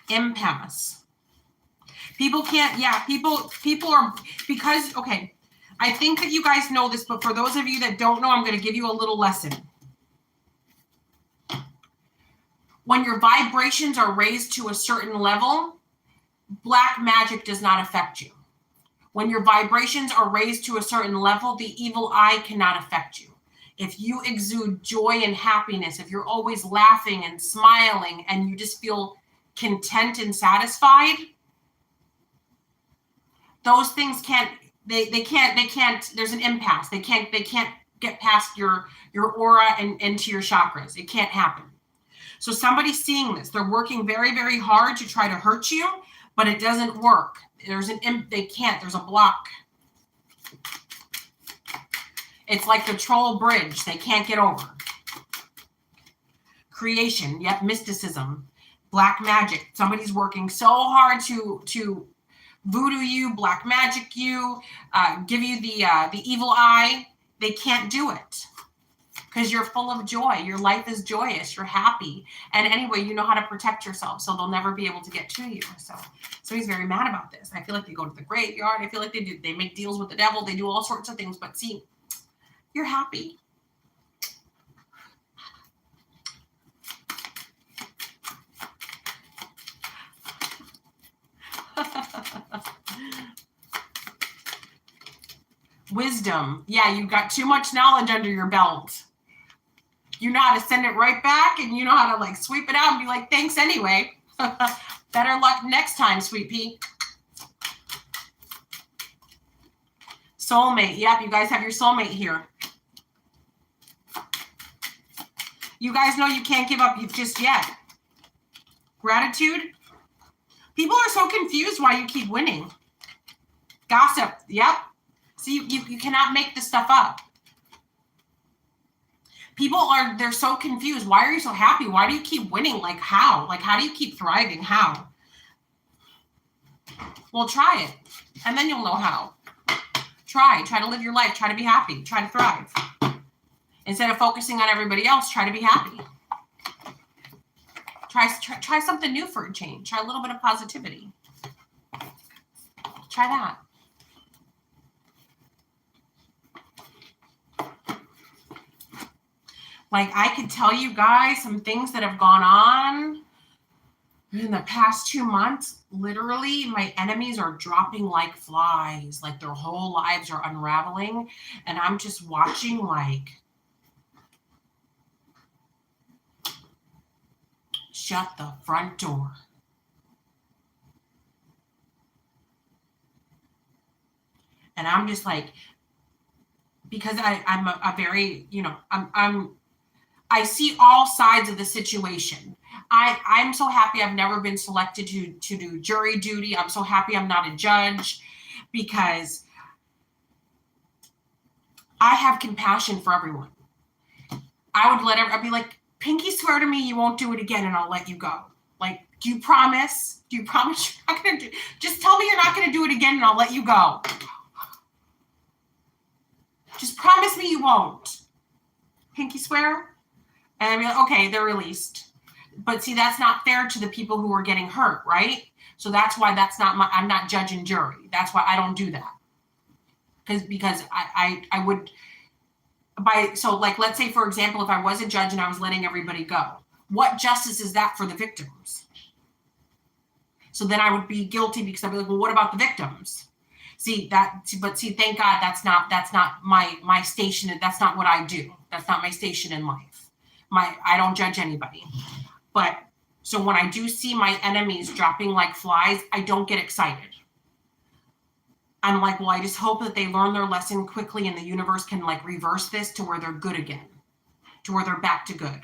Impasse. People can't, people are, because, okay, I think that you guys know this, but for those of you that don't know, I'm going to give you a little lesson. When your vibrations are raised to a certain level, black magic does not affect you. When your vibrations are raised to a certain level, the evil eye cannot affect you. If you exude joy and happiness, if you're always laughing and smiling and you just feel content and satisfied, those things can't, there's an impasse. They can't get past your aura and into your chakras. It can't happen. So somebody's seeing this. They're working very, very hard to try to hurt you, but it doesn't work. They can't, there's a block. It's like the troll bridge. They can't get over. Creation, yep, mysticism, black magic. Somebody's working so hard to voodoo you, black magic you, give you the evil eye. They can't do it because you're full of joy. Your life is joyous. You're happy. And anyway, you know how to protect yourself, so they'll never be able to get to you. So he's very mad about this. I feel like they go to the graveyard. I feel like they make deals with the devil. They do all sorts of things. But see, you're happy. Wisdom. Yeah, you've got too much knowledge under your belt. You know how to send it right back, and you know how to like sweep it out and be like, thanks anyway. Better luck next time, sweet pea. Soulmate. Yep, you guys have your soulmate here. You guys know you can't give up just yet. Gratitude. People are so confused why you keep winning. Gossip. Yep. See, you cannot make this stuff up. They're so confused. Why are you so happy? Why do you keep winning? Like how? Like how do you keep thriving? How? Well, try it. And then you'll know how. Try to live your life. Try to be happy. Try to thrive. Instead of focusing on everybody else, try to be happy. Try something new for a change. Try a little bit of positivity. Try that. Like I could tell you guys some things that have gone on In the past 2 months, literally, my enemies are dropping like flies, like their whole lives are unraveling. And I'm just watching, like, shut the front door. And I'm just like, because I'm a very, I see all sides of the situation. I'm so happy I've never been selected to do jury duty. I'm so happy I'm not a judge, because I have compassion for everyone. I'd be like, pinky swear to me you won't do it again and I'll let you go. Like, do you promise? Do you promise you're not going to do? Just tell me you're not going to do it again and I'll let you go. Just promise me you won't. Pinky swear? And I'd be like, okay, they're released. But see, that's not fair to the people who are getting hurt, right? So that's why I'm not judge and jury. That's why I don't do that. Because I would, so like, let's say, for example, if I was a judge and I was letting everybody go, what justice is that for the victims? So then I would be guilty, because I'd be like, well, what about the victims? Thank God that's not my station. That's not what I do. That's not my station in life. I don't judge anybody. But so when I do see my enemies dropping like flies, I don't get excited. I'm like, well, I just hope that they learn their lesson quickly and the universe can like reverse this to where they're good again, to where they're back to good.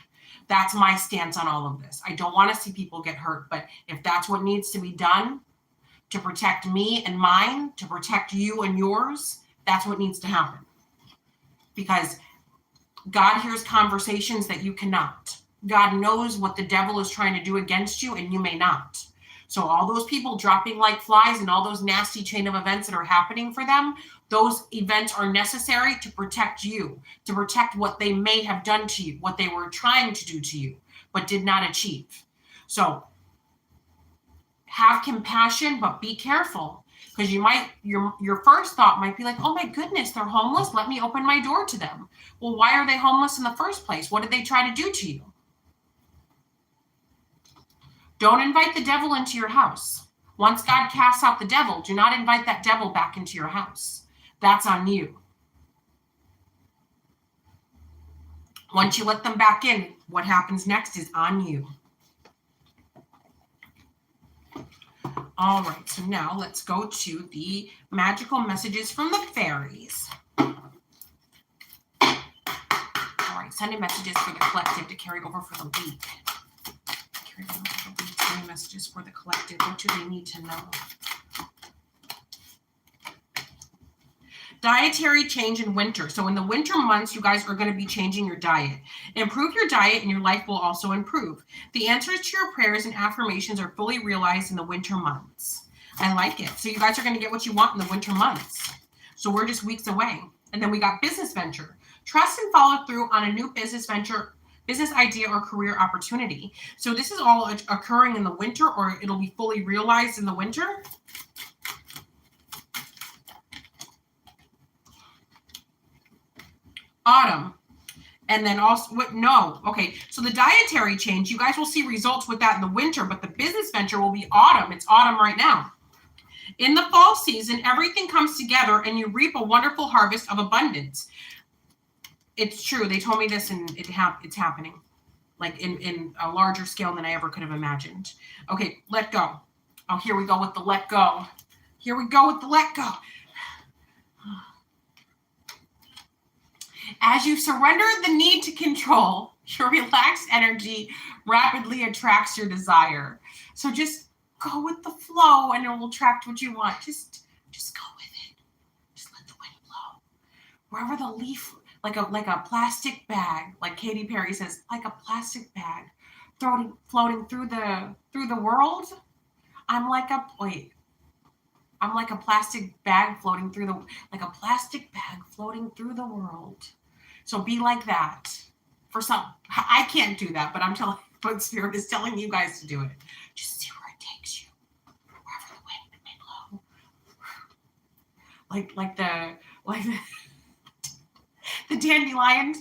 That's my stance on all of this. I don't want to see people get hurt, but if that's what needs to be done to protect me and mine, to protect you and yours, that's what needs to happen. Because God hears conversations that you cannot. God knows what the devil is trying to do against you, and you may not. So all those people dropping like flies and all those nasty chain of events that are happening for them, those events are necessary to protect you, to protect what they may have done to you, what they were trying to do to you, but did not achieve. So have compassion, but be careful, because your first thought might be like, oh my goodness, they're homeless. Let me open my door to them. Well, why are they homeless in the first place? What did they try to do to you? Don't invite the devil into your house. Once God casts out the devil, do not invite that devil back into your house. That's on you. Once you let them back in, what happens next is on you. All right, so now let's go to the magical messages from the fairies. All right, sending messages for the collective to carry over for the week. Carry over for the week, sending messages for the collective. What do they need to know? Dietary change in winter. So in the winter months, you guys are going to be changing your diet. Improve your diet and your life will also improve. The answers to your prayers and affirmations are fully realized in the winter months. I like it. So you guys are going to get what you want in the winter months. So we're just weeks away. And then we got business venture. Trust and follow through on a new business venture, business idea, or career opportunity. So this is all occurring in the winter, or it'll be fully realized in the winter. Autumn. And then also, okay. So the dietary change, you guys will see results with that in the winter, but the business venture will be autumn. It's autumn right now. In the fall season, everything comes together and you reap a wonderful harvest of abundance. It's true. They told me this and it's happening, like in a larger scale than I ever could have imagined. Okay, let go. Oh, here we go with the let go. Here we go with the let go. As you surrender the need to control, your relaxed energy rapidly attracts your desire. So just go with the flow and it will attract what you want. Just go with it. Just let the wind blow. Wherever the leaf, like a plastic bag, like Katy Perry says, like a plastic bag floating through the world. I'm like a plastic bag floating through the world. So be like that. For some, I can't do that, but Spirit is telling you guys to do it. Just see where it takes you, wherever the wind may blow. Like the dandelions.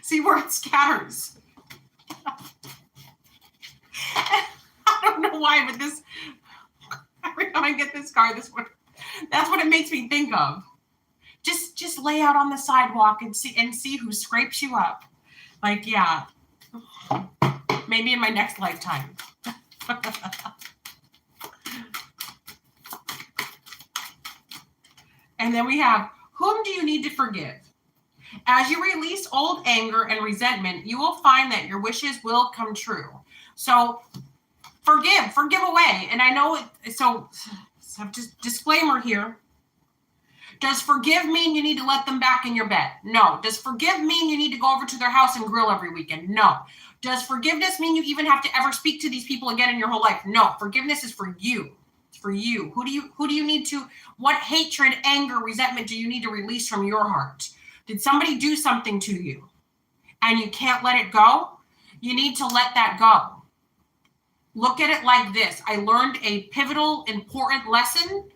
See where it scatters. why, but this, every time I get this card, that's what it makes me think of. Just lay out on the sidewalk and see who scrapes you up. Like, yeah, maybe in my next lifetime. And then we have, whom do you need to forgive? As you release old anger and resentment, you will find that your wishes will come true. So forgive away. And I know so just disclaimer here. Does forgive mean you need to let them back in your bed? No. Does forgive mean you need to go over to their house and grill every weekend? No. Does forgiveness mean you even have to ever speak to these people again in your whole life? No. Forgiveness is for you. It's for you. Who do you need to, what hatred, anger, resentment do you need to release from your heart? Did somebody do something to you and you can't let it go? You need to let that go. Look at it like this. I learned a pivotal, important lesson.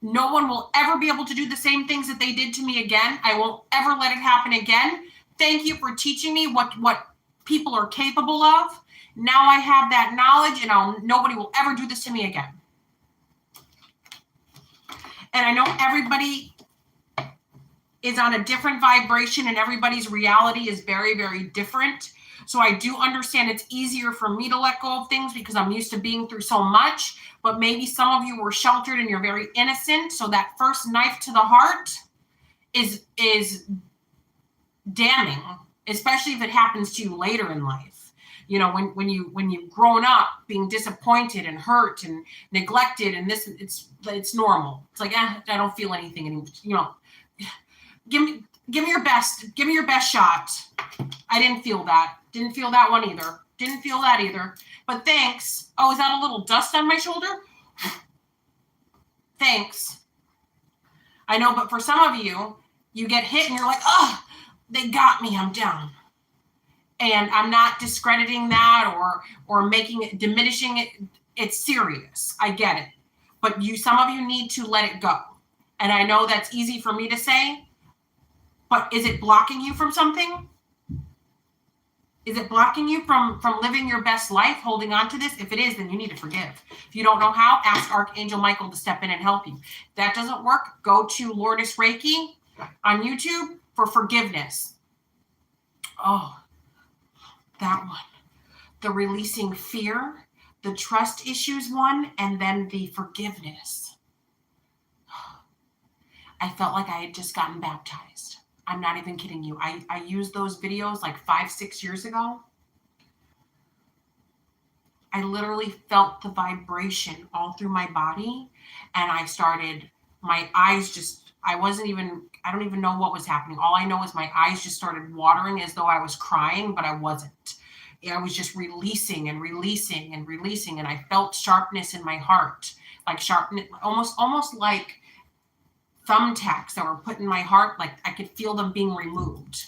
No one will ever be able to do the same things that they did to me again. I won't ever let it happen again. Thank you for teaching me what people are capable of. Now I have that knowledge, and nobody will ever do this to me again. And I know everybody is on a different vibration, and everybody's reality is very, very different. So I do understand it's easier for me to let go of things because I'm used to being through so much. But maybe some of you were sheltered and you're very innocent. So that first knife to the heart is damning, especially if it happens to you later in life. You know, when you've grown up being disappointed and hurt and neglected, and this it's normal. It's like, I don't feel anything anymore. You know, give me your best. Give me your best shot. I didn't feel that. Didn't feel that one either. Didn't feel that either. But thanks. Oh, is that a little dust on my shoulder? Thanks. I know, but for some of you, you get hit and you're like, oh, they got me. I'm down. And I'm not discrediting that or making it, diminishing it. It's serious. I get it. But some of you need to let it go. And I know that's easy for me to say, but is it blocking you from something? Is it blocking you from living your best life, holding on to this? If it is, then you need to forgive. If you don't know how, ask Archangel Michael to step in and help you. If that doesn't work, go to Lourdes Reiki on YouTube for forgiveness. Oh, that one. The releasing fear, the trust issues one, and then the forgiveness. I felt like I had just gotten baptized. I'm not even kidding you. I used those videos like 5-6 years ago. I literally felt the vibration all through my body. And my eyes I don't even know what was happening. All I know is my eyes just started watering as though I was crying, but I wasn't. I was just releasing and releasing and releasing. And I felt sharpness in my heart, like sharpness, almost like thumbtacks that were put in my heart. Like I could feel them being removed.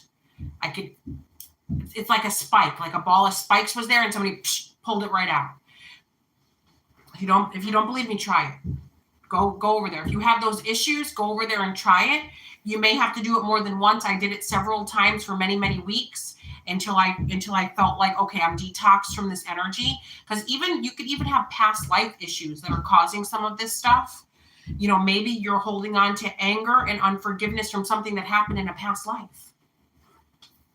It's like a spike, like a ball of spikes was there and somebody pulled it right out. If you don't believe me, try it. Go over there. If you have those issues, go over there and try it. You may have to do it more than once. I did it several times for many, many weeks until I felt like, okay, I'm detoxed from this energy. Because you could even have past life issues that are causing some of this stuff. You know, maybe you're holding on to anger and unforgiveness from something that happened in a past life.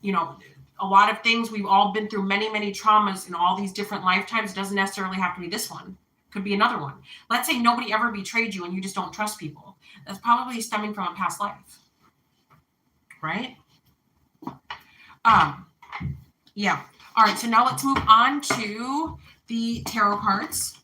You know, a lot of things, we've all been through many, many traumas in all these different lifetimes. It doesn't necessarily have to be this one. It could be another one. Let's say nobody ever betrayed you and you just don't trust people. That's probably stemming from a past life. Right? Yeah. All right. So now let's move on to the tarot cards.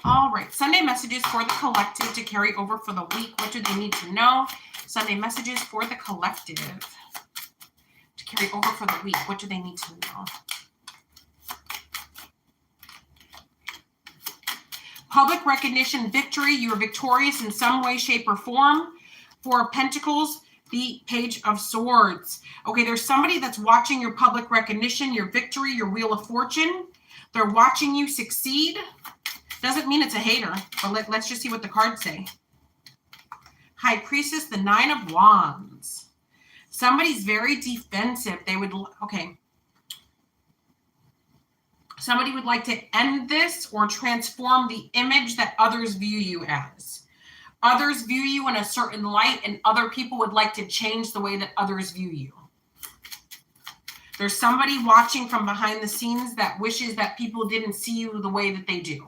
All right, Sunday messages for the collective to carry over for the week. What do they need to know? Sunday messages for the collective to carry over for the week. What do they need to know? Public recognition, victory. You are victorious in some way, shape, or form. Four of Pentacles, the Page of Swords. Okay, there's somebody that's watching your public recognition, your victory, your Wheel of Fortune. They're watching you succeed. Doesn't mean it's a hater, but let's just see what the cards say. High Priestess, the Nine of Wands. Somebody's very defensive. Okay. Somebody would like to end this or transform the image that others view you as. Others view you in a certain light, and other people would like to change the way that others view you. There's somebody watching from behind the scenes that wishes that people didn't see you the way that they do.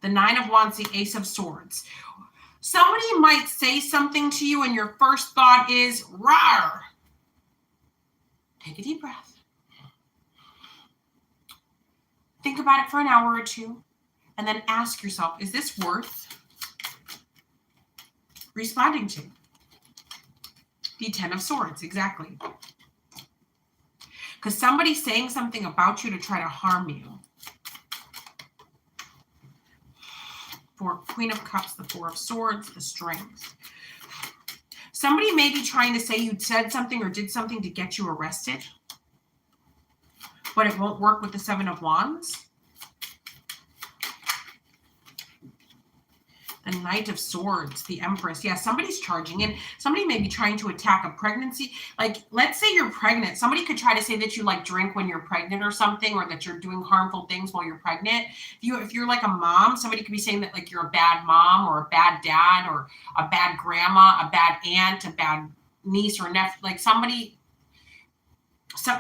The Nine of Wands, the Ace of Swords. Somebody might say something to you and your first thought is, rawr. Take a deep breath. Think about it for an hour or two, and then ask yourself, is this worth responding to? The Ten of Swords, exactly. Because somebody's saying something about you to try to harm you. For Queen of Cups, the Four of Swords, the Strength. Somebody may be trying to say you said something or did something to get you arrested, but it won't work with the Seven of Wands. The Knight of Swords, the Empress. Yeah, somebody's charging in. Somebody may be trying to attack a pregnancy. Like, let's say you're pregnant. Somebody could try to say that you like drink when you're pregnant or something, or that you're doing harmful things while you're pregnant. If you're like a mom, somebody could be saying that like you're a bad mom or a bad dad or a bad grandma, a bad aunt, a bad niece or nephew. Like somebody,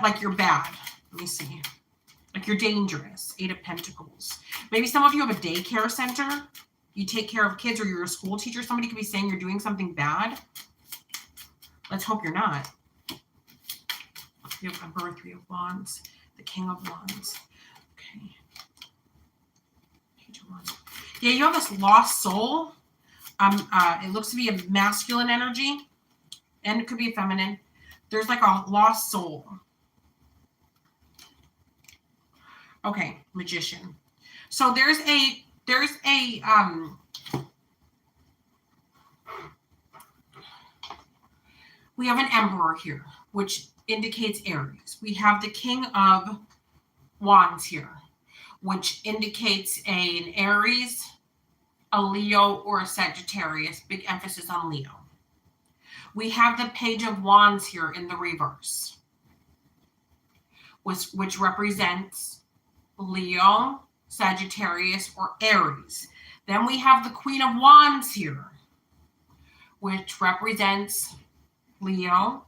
like you're bad. Let me see. Like you're dangerous. Eight of Pentacles. Maybe some of you have a daycare center. You take care of kids, or you're a school teacher. Somebody could be saying you're doing something bad. Let's hope you're not. You have Emperor, Three of Wands, the King of Wands. Okay. Page of Wands. Yeah, you have this lost soul. It looks to be a masculine energy, and it could be feminine. There's like a lost soul. Okay, Magician. So we have an Emperor here, which indicates Aries. We have the King of Wands here, which indicates an Aries, a Leo, or a Sagittarius. Big emphasis on Leo. We have the Page of Wands here in the reverse, which represents Leo, Sagittarius, or Aries. Then we have the Queen of Wands here, which represents Leo,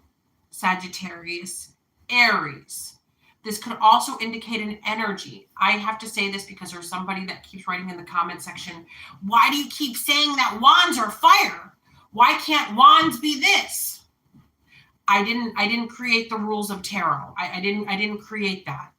Sagittarius, Aries. This could also indicate an energy. I have to say this because there's somebody that keeps writing in the comment section, why do you keep saying that wands are fire? Why can't wands be this? I didn't create the rules of tarot. I didn't create that.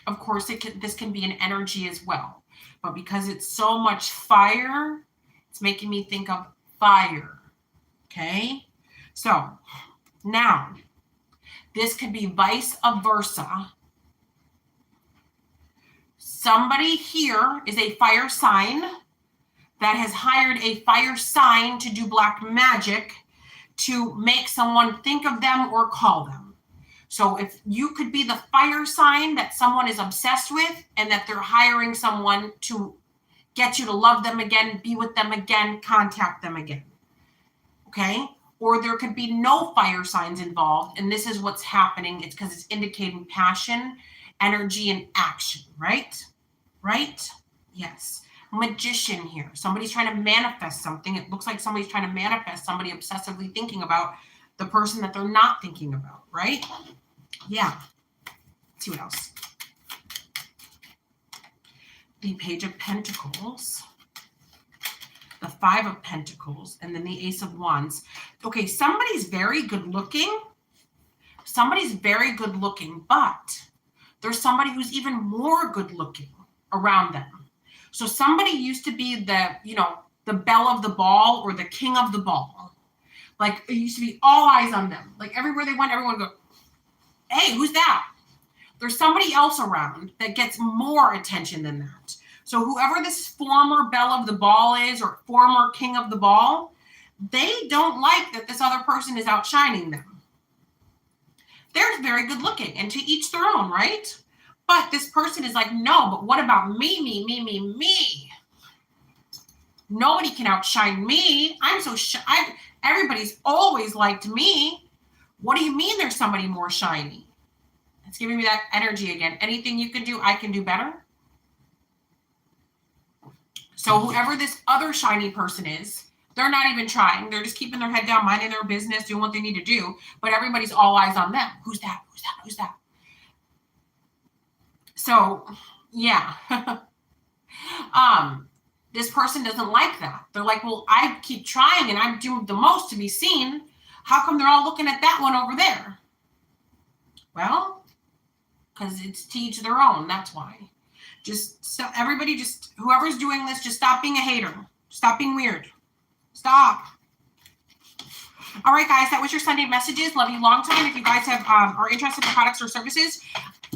Of course, this can be an energy as well, but because it's so much fire, it's making me think of fire. Okay, so now this could be vice versa. Somebody here is a fire sign that has hired a fire sign to do black magic to make someone think of them or call them. So if you could be the fire sign that someone is obsessed with and that they're hiring someone to get you to love them again, be with them again, contact them again. Okay? Or there could be no fire signs involved, and this is what's happening. It's because it's indicating passion, energy, and action, right? Right? Yes. Magician here. Somebody's trying to manifest something. It looks like somebody's trying to manifest somebody obsessively thinking about the person that they're not thinking about, right? Yeah. Let's see what else. The Page of Pentacles, the Five of Pentacles, and then the Ace of Wands. Okay, somebody's very good looking. Somebody's very good looking, but there's somebody who's even more good looking around them. So somebody used to be the belle of the ball or the king of the ball. Like, it used to be all eyes on them. Like, everywhere they went, everyone would go, hey, who's that? There's somebody else around that gets more attention than that. So whoever this former belle of the ball is or former king of the ball, they don't like that this other person is outshining them. They're very good looking, and to each their own, right? But this person is like, no, but what about me? Nobody can outshine me. I'm so everybody's always liked me. What do you mean there's somebody more shiny? It's giving me that energy again. Anything you can do, I can do better. So whoever this other shiny person is, they're not even trying. They're just keeping their head down, minding their business, doing what they need to do. But everybody's all eyes on them. Who's that? Who's that? Who's that? So, yeah. This person doesn't like that. They're like, well, I keep trying and I'm doing the most to be seen. How come they're all looking at that one over there? Well, because it's to each their own. That's why. Just so everybody, just whoever's doing this, just stop being a hater. Stop being weird. Stop. All right, guys, that was your Sunday messages. Love you long time. If you guys have are interested in products or services,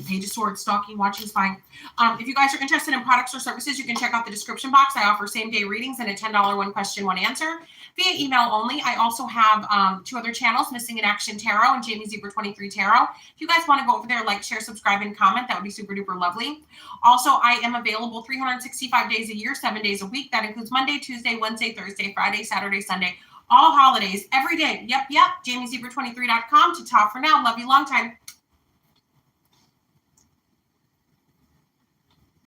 Page of Swords, stalking, watching is fine. If you guys are interested in products or services, you can check out the description box. I offer same-day readings and a $10 one question, one answer via email only. I also have 2 other channels, Missing in Action Tarot and Jamie Zebra 23 Tarot. If you guys want to go over there, like, share, subscribe, and comment, that would be super duper lovely. Also, I am available 365 days a year, 7 days a week. That includes Monday, Tuesday, Wednesday, Thursday, Friday, Saturday, Sunday, all holidays, every day. Yep. JamieZebra23.com to talk for now. Love you long time.